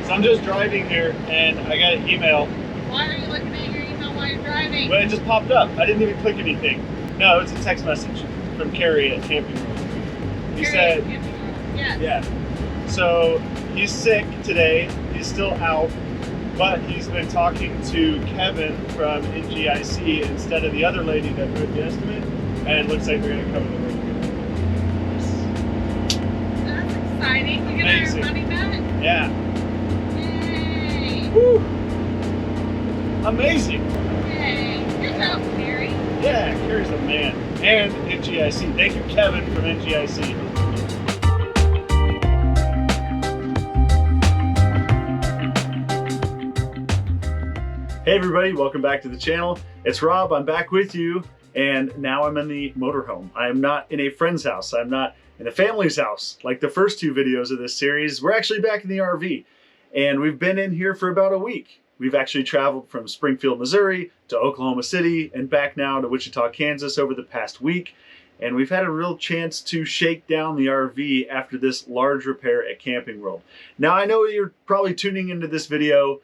So I'm just driving here and I got an email. Why are you looking at your email while you're driving? Well, it just popped up. I didn't even click anything. No, it's a text message from Carrie at Camping World. He said, yeah. So he's sick today. He's still out, but he's been talking to Kevin from NGIC instead of the other lady that wrote the estimate, and it looks like they're going to cover the road. That's exciting. You're going to earn money back? Yeah. Yay. Woo. Amazing. Yay. Good job, Carrie. Yeah, Carrie's the man. And NGIC. Thank you, Kevin from NGIC. Hey everybody, welcome back to the channel. It's Rob, I'm back with you, and now I'm in the motorhome. I am not in a friend's house. I'm not in a family's house like the first two videos of this series. We're actually back in the RV, and we've been in here for about a week. We've actually traveled from Springfield, Missouri to Oklahoma City and back now to Wichita, Kansas over the past week. And we've had a real chance to shake down the RV after this large repair at Camping World. Now I know you're probably tuning into this video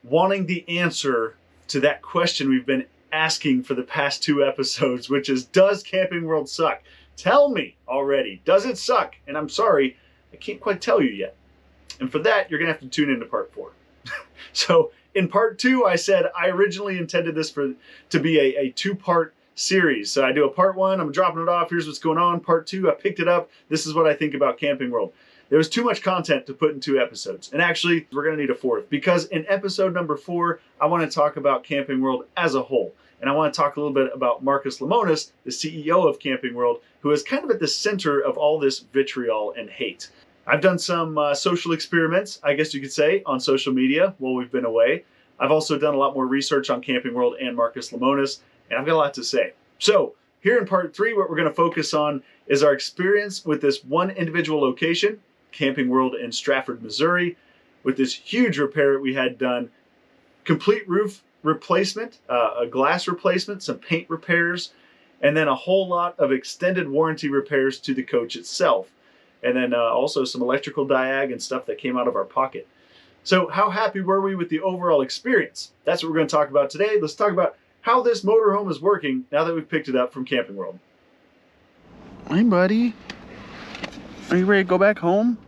wanting the answer to that question we've been asking for the past two episodes, which is, does Camping World suck? Tell me already, does it suck? And I'm sorry, I can't quite tell you yet. And for that, you're gonna have to tune into part 4. So in part 2, I said I originally intended this to be a two-part series. So I do a part 1, I'm dropping it off, here's what's going on. Part 2, I picked it up, this is what I think about Camping World. There was too much content to put in 2 episodes. And actually, we're gonna need a 4th, because in episode number 4, I wanna talk about Camping World as a whole. And I wanna talk a little bit about Marcus Lemonis, the CEO of Camping World, who is kind of at the center of all this vitriol and hate. I've done some social experiments, I guess you could say, on social media while we've been away. I've also done a lot more research on Camping World and Marcus Lemonis, and I've got a lot to say. So here in part 3, what we're gonna focus on is our experience with this one individual location, Camping World in Stratford, Missouri, with this huge repair we had done. Complete roof replacement, a glass replacement, some paint repairs, and then a whole lot of extended warranty repairs to the coach itself. And then also some electrical diag and stuff that came out of our pocket. So how happy were we with the overall experience? That's what we're going to talk about today. Let's talk about how this motorhome is working now that we've picked it up from Camping World. Hey buddy, are you ready to go back home?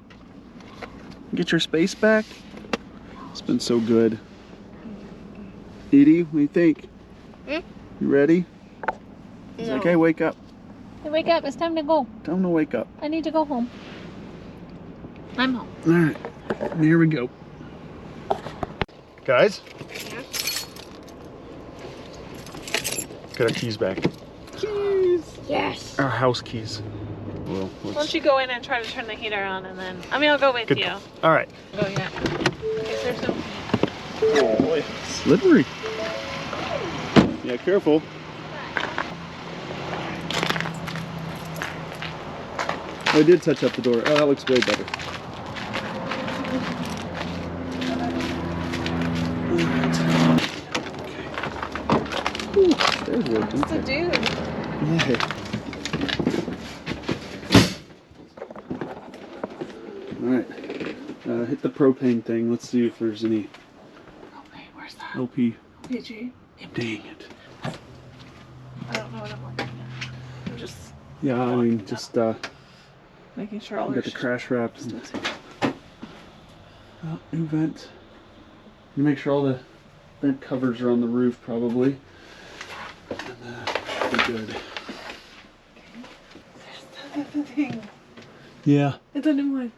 Get your space back? It's been so good. Edie, what do you think? You ready? It's like, hey, wake up. Hey, wake up, it's time to go. Time to wake up. I need to go home. I'm home. All right, here we go. Guys? Yeah? Get our keys back. Keys! Yes! Our house keys. Well, why don't you go in and try to turn the heater on, and then I'll go with you. All right. Go, yeah. Okay, there's some. Oh boy, slippery. Yeah, careful. I did touch up the door. Oh, that looks way better. Okay. Ooh, there's wood. It's a dude. Yeah. Alright, hit the propane thing. Let's see if there's any Okay, where's that? LP. PG? Dang it. I don't know what I'm looking at. I'm just... Yeah, I mean, just, making sure all got the crash wrapped. New vent. You make sure all the vent covers are on the roof, probably. And, be good. There's the thing. Yeah. It's a new one.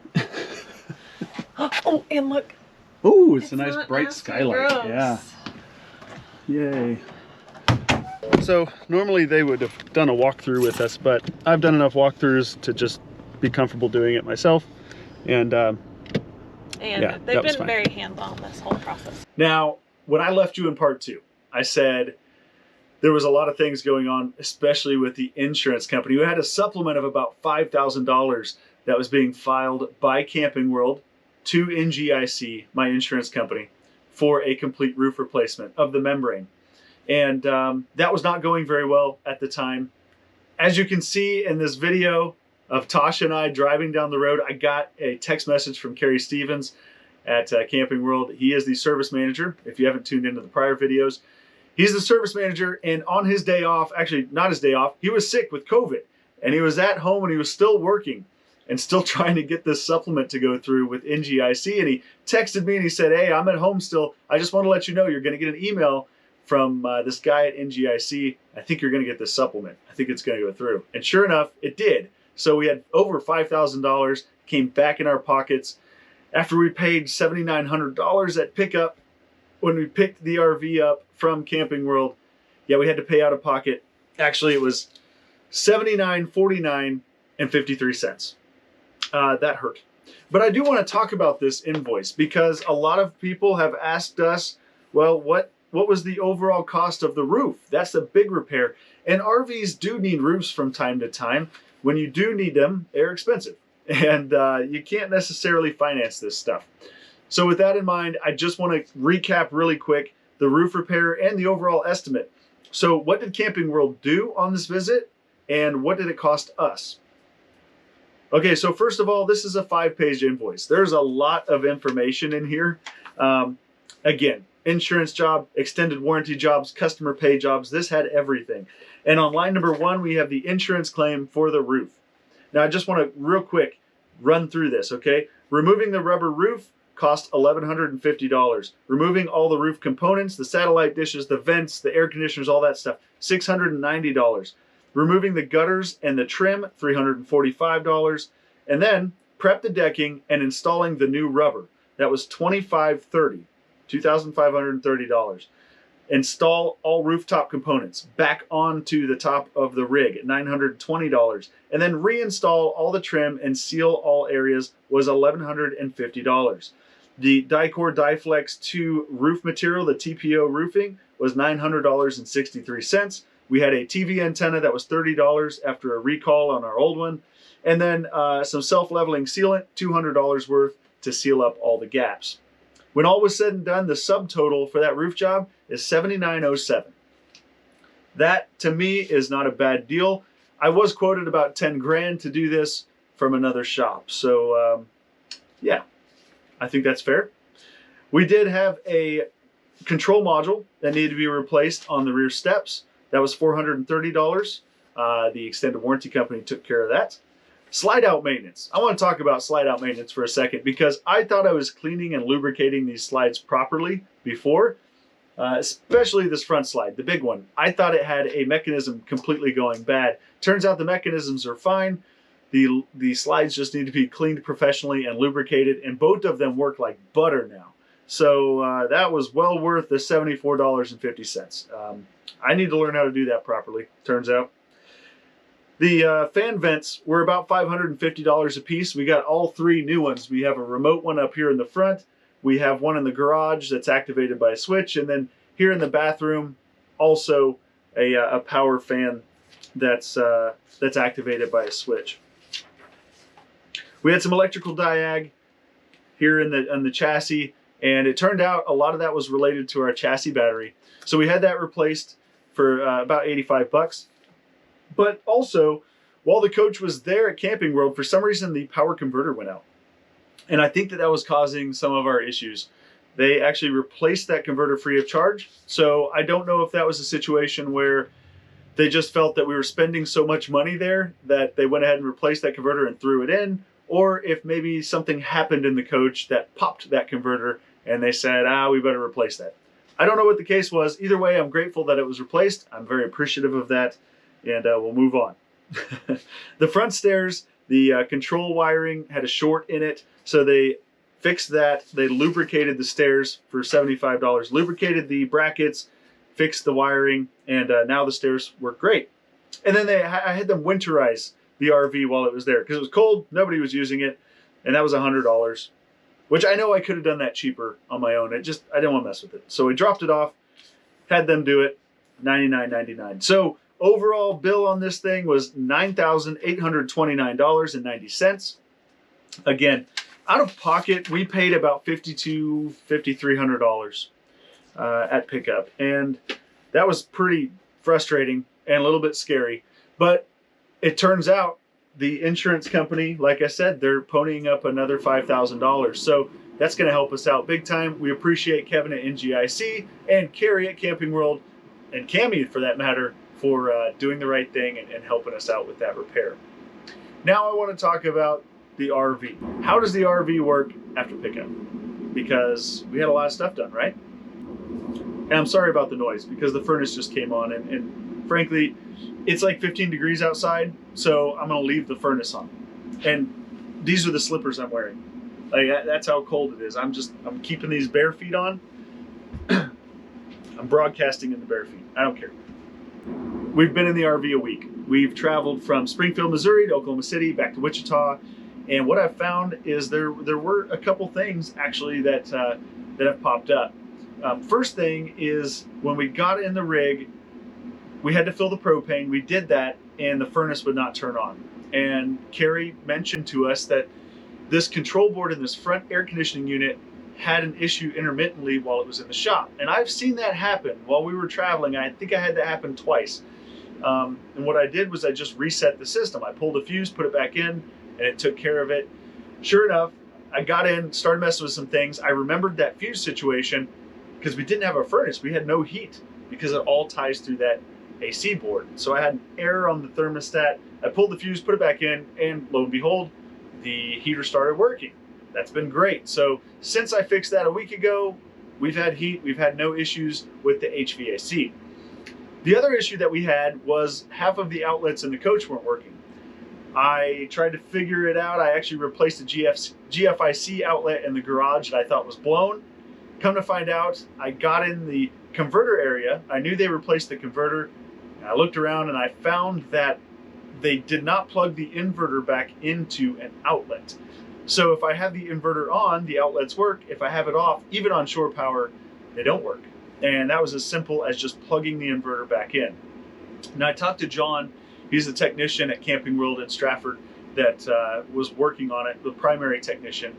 Oh, and look. Oh, it's a nice bright skylight. Gross. Yeah. Yay. So normally they would have done a walkthrough with us, but I've done enough walkthroughs to just be comfortable doing it myself. And yeah, they've been very hands-on this whole process. Now, when I left you in part 2, I said there was a lot of things going on, especially with the insurance company, who had a supplement of about $5,000 that was being filed by Camping World to NGIC, my insurance company, for a complete roof replacement of the membrane. And that was not going very well at the time. As you can see in this video of Tosha and I driving down the road, I got a text message from Carrie Stevens, at Camping World. He is the service manager. If you haven't tuned into the prior videos, he's the service manager, and on his day off, actually not his day off, he was sick with COVID, and he was at home and he was still working and still trying to get this supplement to go through with NGIC. And he texted me and he said, hey, I'm at home still. I just want to let you know you're going to get an email from this guy at NGIC. I think you're going to get this supplement. I think it's going to go through. And sure enough, it did. So we had over $5,000 came back in our pockets after we paid $7,900 at pickup when we picked the RV up from Camping World. Yeah, we had to pay out of pocket. Actually, it was $79.49 and 53 cents. That hurt. But I do want to talk about this invoice because a lot of people have asked us, well, what was the overall cost of the roof? That's a big repair. And RVs do need roofs from time to time. When you do need them, they're expensive. And you can't necessarily finance this stuff. So with that in mind, I just want to recap really quick the roof repair and the overall estimate. So what did Camping World do on this visit? And what did it cost us? Okay, so first of all, this is a 5-page invoice. There's a lot of information in here. Again, insurance job, extended warranty jobs, customer pay jobs. This had everything. And on line number 1, we have the insurance claim for the roof. Now, I just want to real quick run through this, okay? Removing the rubber roof cost $1,150. Removing all the roof components, the satellite dishes, the vents, the air conditioners, all that stuff, $690. Removing the gutters and the trim, $345. And then prep the decking and installing the new rubber. That was $2,530, $2,530. Install all rooftop components back onto the top of the rig at $920. And then reinstall all the trim and seal all areas was $1,150. The Dicor Dyflex 2 roof material, the TPO roofing, was $900.63. We had a TV antenna that was $30 after a recall on our old one. And then some self-leveling sealant, $200 worth to seal up all the gaps. When all was said and done, the subtotal for that roof job is $7,907. That, to me, is not a bad deal. I was quoted about 10 grand to do this from another shop. So, yeah, I think that's fair. We did have a control module that needed to be replaced on the rear steps. That was $430. The extended warranty company took care of that. Slide out maintenance. I want to talk about slide out maintenance for a second because I thought I was cleaning and lubricating these slides properly before, especially this front slide, the big one. I thought it had a mechanism completely going bad. Turns out the mechanisms are fine. The slides just need to be cleaned professionally and lubricated, and both of them work like butter now. So that was well worth the $74.50. I need to learn how to do that properly, turns out. The fan vents were about $550 a piece. We got all 3 new ones. We have a remote one up here in the front. We have one in the garage that's activated by a switch. And then here in the bathroom, also a power fan that's activated by a switch. We had some electrical diag here in the chassis. And it turned out a lot of that was related to our chassis battery. So we had that replaced for about 85 bucks. But also, while the coach was there at Camping World, for some reason the power converter went out. And I think that was causing some of our issues. They actually replaced that converter free of charge. So I don't know if that was a situation where they just felt that we were spending so much money there that they went ahead and replaced that converter and threw it in. Or if maybe something happened in the coach that popped that converter and they said, we better replace that. I don't know what the case was. Either way, I'm grateful that it was replaced. I'm very appreciative of that. And we'll move on. The front stairs, the control wiring had a short in it. So they fixed that. They lubricated the stairs for $75. Lubricated the brackets, fixed the wiring, and now the stairs work great. And then I had them winterize the RV while it was there because it was cold. Nobody was using it. And that was $100, which I know I could have done that cheaper on my own. I didn't want to mess with it. So we dropped it off, had them do it, $99.99. So overall bill on this thing was $9,829.90. Again, out of pocket, we paid about $5,200, $5,300 at pickup. And that was pretty frustrating and a little bit scary. But it turns out the insurance company, like I said, they're ponying up another $5,000. So that's going to help us out big time. We appreciate Kevin at NGIC and Carrie at Camping World, and Cammy for that matter, for doing the right thing and helping us out with that repair. Now I want to talk about the RV. How does the RV work after pickup? Because we had a lot of stuff done, right? And I'm sorry about the noise because the furnace just came on, and frankly, it's like 15 degrees outside, so I'm gonna leave the furnace on. And these are the slippers I'm wearing. Like, that's how cold it is. I'm keeping these bare feet on. I'm broadcasting in the bare feet. I don't care. We've been in the RV a week. We've traveled from Springfield, Missouri to Oklahoma City, back to Wichita. And what I've found is there were a couple things actually that have popped up. First thing is when we got in the rig, we had to fill the propane. We did that and the furnace would not turn on. And Carrie mentioned to us that this control board in this front air conditioning unit had an issue intermittently while it was in the shop. And I've seen that happen while we were traveling. I think I had that happen twice. And what I did was I just reset the system. I pulled a fuse, put it back in, and it took care of it. Sure enough, I got in, started messing with some things. I remembered that fuse situation because we didn't have a furnace. We had no heat because it all ties through that AC board. So I had an error on the thermostat. I pulled the fuse, put it back in, and lo and behold, the heater started working. That's been great. So since I fixed that a week ago, we've had heat. We've had no issues with the HVAC. The other issue that we had was half of the outlets in the coach weren't working. I tried to figure it out. I actually replaced a GFIC outlet in the garage that I thought was blown. Come to find out, I got in the converter area. I knew they replaced the converter. I looked around and I found that they did not plug the inverter back into an outlet. So if I have the inverter on, the outlets work. If I have it off, even on shore power, they don't work. And that was as simple as just plugging the inverter back in. Now I talked to John, he's the technician at Camping World in Stratford that was working on it, the primary technician.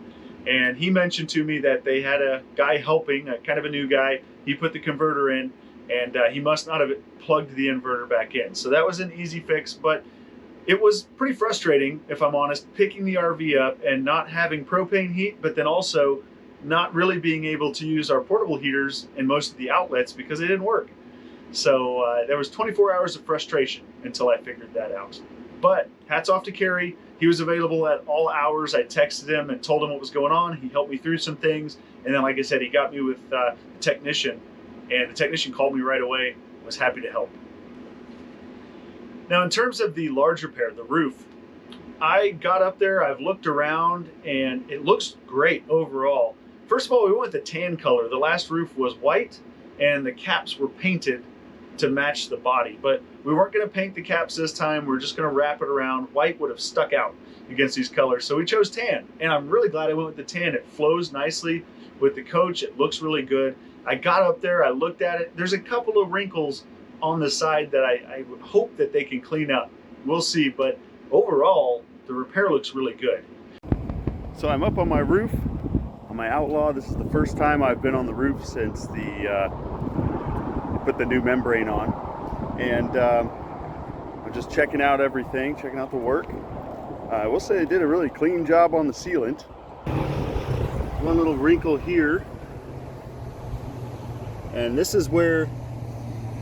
And he mentioned to me that they had a guy helping, kind of a new guy. He put the converter in and he must not have plugged the inverter back in. So that was an easy fix, but it was pretty frustrating, if I'm honest, picking the RV up and not having propane heat, but then also not really being able to use our portable heaters in most of the outlets because they didn't work. So there was 24 hours of frustration until I figured that out. But hats off to Carrie. He was available at all hours. I texted him and told him what was going on. He helped me through some things. And then, like I said, he got me with the technician. And the technician called me right away, was happy to help. Now, in terms of the large repair, the roof, I got up there, I've looked around, and it looks great overall. First of all, we went with the tan color. The last roof was white, and the caps were painted to match the body. But we weren't going to paint the caps this time. We're just going to wrap it around. White would have stuck out against these colors, so we chose tan. And I'm really glad I went with the tan. It flows nicely with the coach. It looks really good. I got up there, I looked at it. There's a couple of wrinkles on the side that I would hope that they can clean up. We'll see, but overall, the repair looks really good. So I'm up on my roof, on my Outlaw. This is the first time I've been on the roof since put the new membrane on. And I'm just checking out everything, checking out the work. I will say they did a really clean job on the sealant. One little wrinkle here. And this is where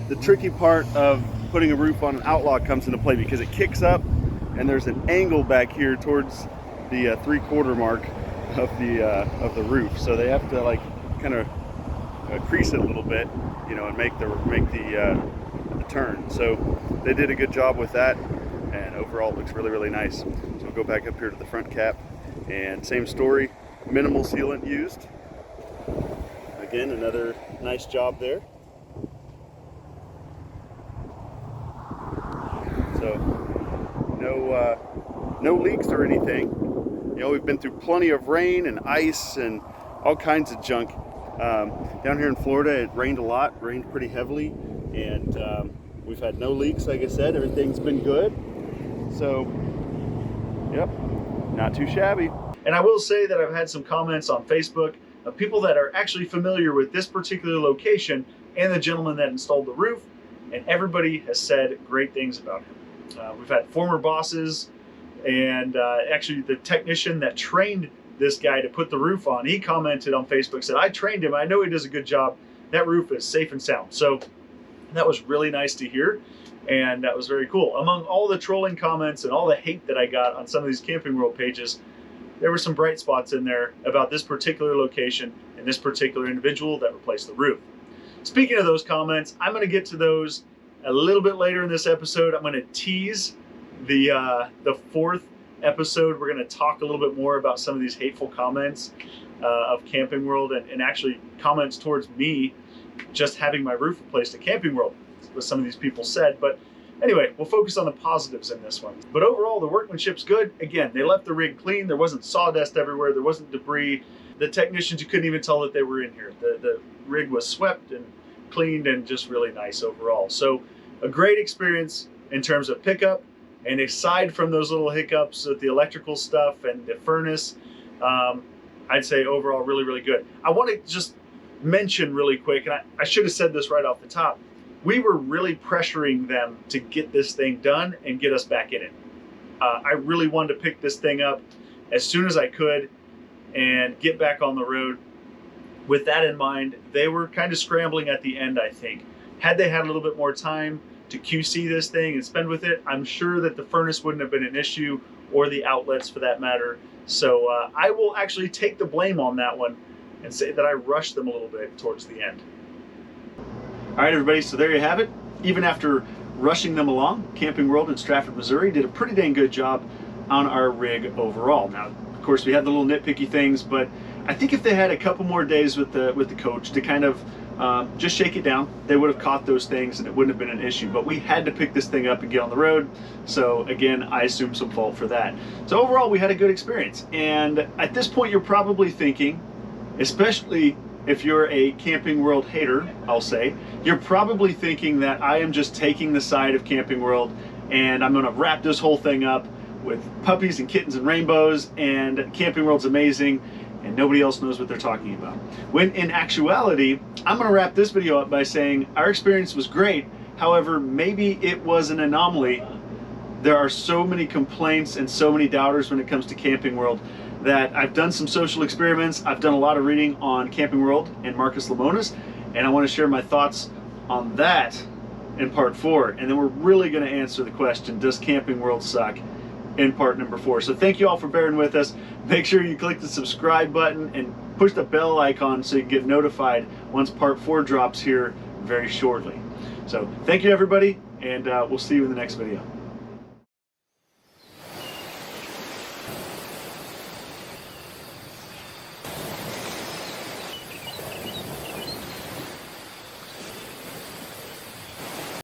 the tricky part of putting a roof on an Outlaw comes into play, because it kicks up and there's an angle back here towards the 3/4 mark of the roof. So they have to like kind of crease it a little bit, you know, and make the turn. So they did a good job with that, and overall it looks really, really nice. So we'll go back up here to the front cap, and same story, minimal sealant used. Again, another nice job there. So no leaks or anything. You know, we've been through plenty of rain and ice and all kinds of junk. Down here in Florida, it rained a lot, rained pretty heavily, and we've had no leaks. Like I said, everything's been good. So, yep, not too shabby. And I will say that I've had some comments on Facebook of people that are actually familiar with this particular location and the gentleman that installed the roof, and everybody has said great things about him. We've had former bosses And actually the technician that trained this guy to put the roof on, he commented on Facebook, said, I trained him, I know he does a good job. That roof is safe and sound. So that was really nice to hear, and that was very cool. Among all the trolling comments and all the hate that I got on some of these Camping World pages, there were some bright spots in there about this particular location and this particular individual that replaced the roof. Speaking of those comments, I'm going to get to those a little bit later in this episode. I'm going to tease the fourth episode. We're going to talk a little bit more about some of these hateful comments of Camping World and actually comments towards me just having my roof replaced at Camping World, what some of these people said. But anyway, we'll focus on the positives in this one. But overall, the workmanship's good. Again, they left the rig clean. There wasn't sawdust everywhere. There wasn't debris. The technicians, you couldn't even tell that they were in here. The rig was swept and cleaned and just really nice overall. So a great experience in terms of pickup. And aside from those little hiccups with the electrical stuff and the furnace, I'd say overall really, really good. I want to just mention really quick, and I should have said this right off the top, we were really pressuring them to get this thing done and get us back in it. I really wanted to pick this thing up as soon as I could and get back on the road. With that in mind, they were kind of scrambling at the end, I think. Had they had a little bit more time to QC this thing and spend with it, I'm sure that the furnace wouldn't have been an issue, or the outlets for that matter. So I will actually take the blame on that one and say that I rushed them a little bit towards the end. All right, everybody, so there you have it. Even after rushing them along, Camping World in Stratford, Missouri did a pretty dang good job on our rig overall. Now, of course, we had the little nitpicky things, but I think if they had a couple more days with the coach to kind of just shake it down, they would have caught those things and it wouldn't have been an issue. But we had to pick this thing up and get on the road. So again, I assume some fault for that. So overall, we had a good experience. And at this point, you're probably thinking, especially if you're a Camping World hater, I'll say, you're probably thinking that I am just taking the side of Camping World and I'm gonna wrap this whole thing up with puppies and kittens and rainbows and Camping World's amazing and nobody else knows what they're talking about. When in actuality, I'm gonna wrap this video up by saying our experience was great. However, maybe it was an anomaly. There are so many complaints and so many doubters when it comes to Camping World that I've done some social experiments. I've done a lot of reading on Camping World and Marcus Lemonis, and I want to share my thoughts on that in part 4. And then we're really going to answer the question, does Camping World suck, in part number 4. So thank you all for bearing with us. Make sure you click the subscribe button and push the bell icon so you can get notified once part 4 drops here very shortly. So thank you, everybody, and we'll see you in the next video.